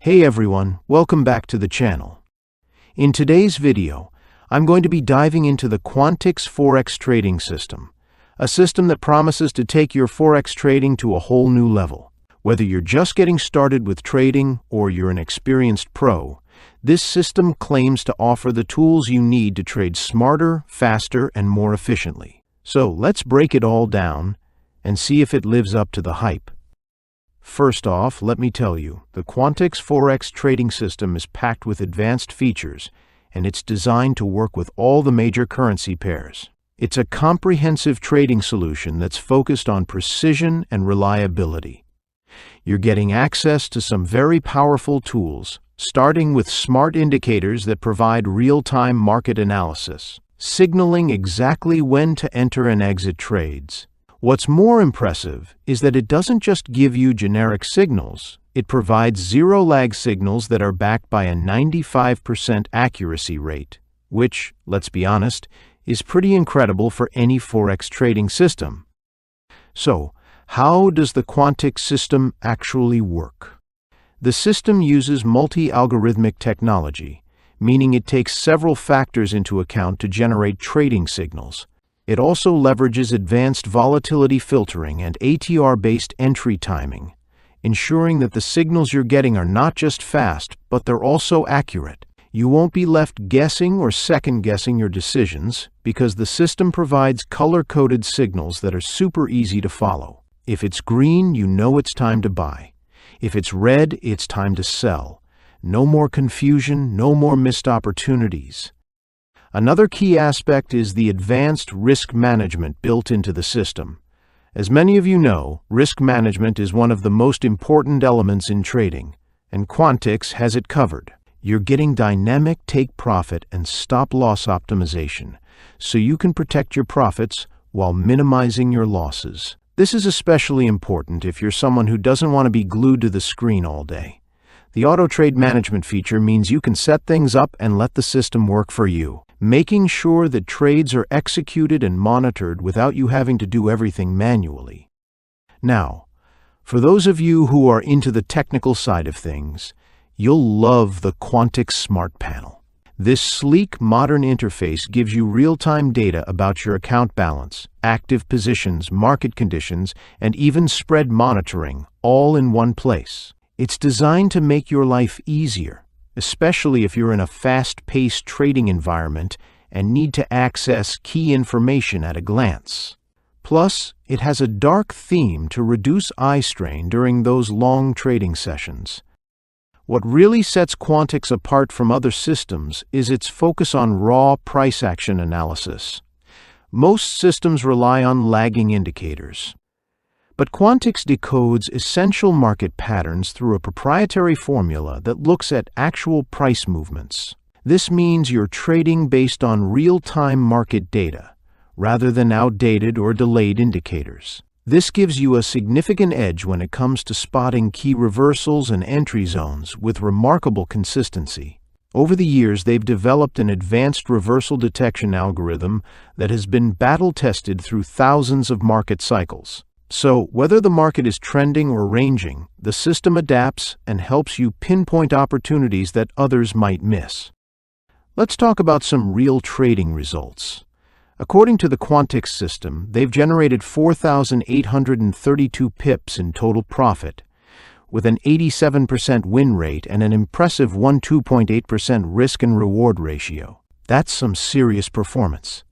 Hey everyone, welcome back to the channel. In today's video, I'm going to be diving into the Quantix Forex Trading System, a system that promises to take your Forex trading to a whole new level. Whether you're just getting started with trading or you're an experienced pro, this system claims to offer the tools you need to trade smarter, faster, and more efficiently. So let's break it all down and see if it lives up to the hype. First off, let me tell you, the Quantix Forex Trading System is packed with advanced features, and it's designed to work with all the major currency pairs. It's a comprehensive trading solution that's focused on precision and reliability. You're getting access to some very powerful tools, starting with smart indicators that provide real-time market analysis, signaling exactly when to enter and exit trades. What's more impressive is that it doesn't just give you generic signals, it provides zero-lag signals that are backed by a 95% accuracy rate, which, let's be honest, is pretty incredible for any Forex trading system. So, how does the Quantix system actually work? The system uses multi-algorithmic technology, meaning it takes several factors into account to generate trading signals. It also leverages advanced volatility filtering and ATR-based entry timing, ensuring that the signals you're getting are not just fast, but they're also accurate. You won't be left guessing or second-guessing your decisions because the system provides color-coded signals that are super easy to follow. If it's green, you know it's time to buy. If it's red, it's time to sell. No more confusion, no more missed opportunities. Another key aspect is the advanced risk management built into the system. As many of you know, risk management is one of the most important elements in trading, and Quantix has it covered. You're getting dynamic take-profit and stop-loss optimization, so you can protect your profits while minimizing your losses. This is especially important if you're someone who doesn't want to be glued to the screen all day. The auto trade management feature means you can set things up and let the system work for you, making sure that trades are executed and monitored without you having to do everything manually. Now, for those of you who are into the technical side of things, you'll love the Quantix Smart Panel. This sleek, modern interface gives you real-time data about your account balance, active positions, market conditions, and even spread monitoring, all in one place. It's designed to make your life easier, especially if you're in a fast-paced trading environment and need to access key information at a glance. Plus, it has a dark theme to reduce eye strain during those long trading sessions. What really sets Quantix apart from other systems is its focus on raw price action analysis. Most systems rely on lagging indicators, but Quantix decodes essential market patterns through a proprietary formula that looks at actual price movements. This means you're trading based on real-time market data, rather than outdated or delayed indicators. This gives you a significant edge when it comes to spotting key reversals and entry zones with remarkable consistency. Over the years, they've developed an advanced reversal detection algorithm that has been battle-tested through thousands of market cycles. So, whether the market is trending or ranging, the system adapts and helps you pinpoint opportunities that others might miss. Let's talk about some real trading results. According to the Quantix system, they've generated 4,832 pips in total profit, with an 87% win rate and an impressive 12.8% risk and reward ratio. That's some serious performance.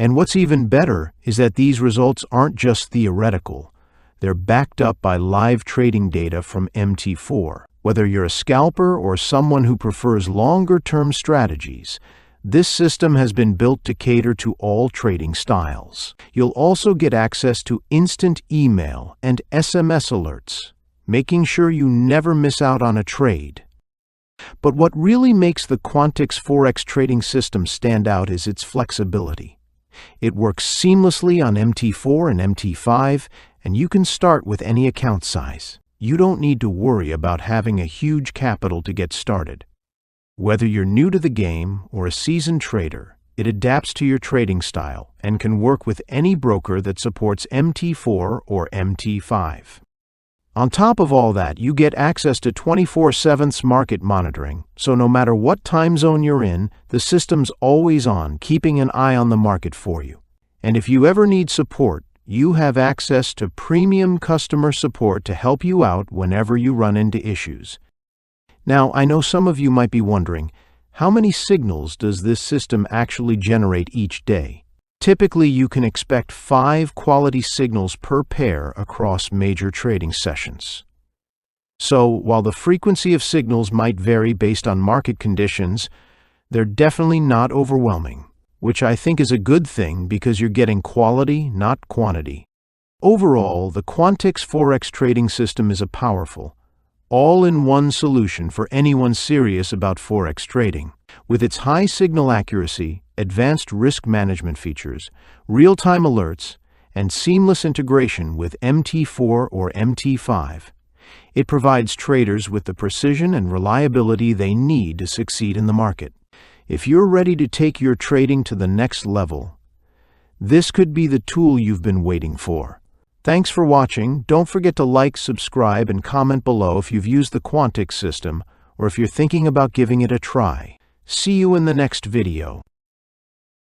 And what's even better is that these results aren't just theoretical. They're backed up by live trading data from MT4. Whether you're a scalper or someone who prefers longer-term strategies, this system has been built to cater to all trading styles. You'll also get access to instant email and SMS alerts, making sure you never miss out on a trade. But what really makes the Quantix Forex Trading System stand out is its flexibility. It works seamlessly on MT4 and MT5, and you can start with any account size. You don't need to worry about having a huge capital to get started. Whether you're new to the game or a seasoned trader, it adapts to your trading style and can work with any broker that supports MT4 or MT5. On top of all that, you get access to 24/7 market monitoring, so no matter what time zone you're in, the system's always on, keeping an eye on the market for you. And if you ever need support, you have access to premium customer support to help you out whenever you run into issues. Now, I know some of you might be wondering, how many signals does this system actually generate each day? Typically, you can expect 5 quality signals per pair across major trading sessions. So, while the frequency of signals might vary based on market conditions, they're definitely not overwhelming, which I think is a good thing because you're getting quality, not quantity. Overall, the Quantix Forex Trading System is a powerful, all-in-one solution for anyone serious about Forex trading. With its high signal accuracy, advanced risk management features, real-time alerts, and seamless integration with MT4 or MT5, it provides traders with the precision and reliability they need to succeed in the market. If you're ready to take your trading to the next level, this could be the tool you've been waiting for. Thanks for watching. Don't forget to like, subscribe, and comment below if you've used the Quantix system or if you're thinking about giving it a try. See you in the next video.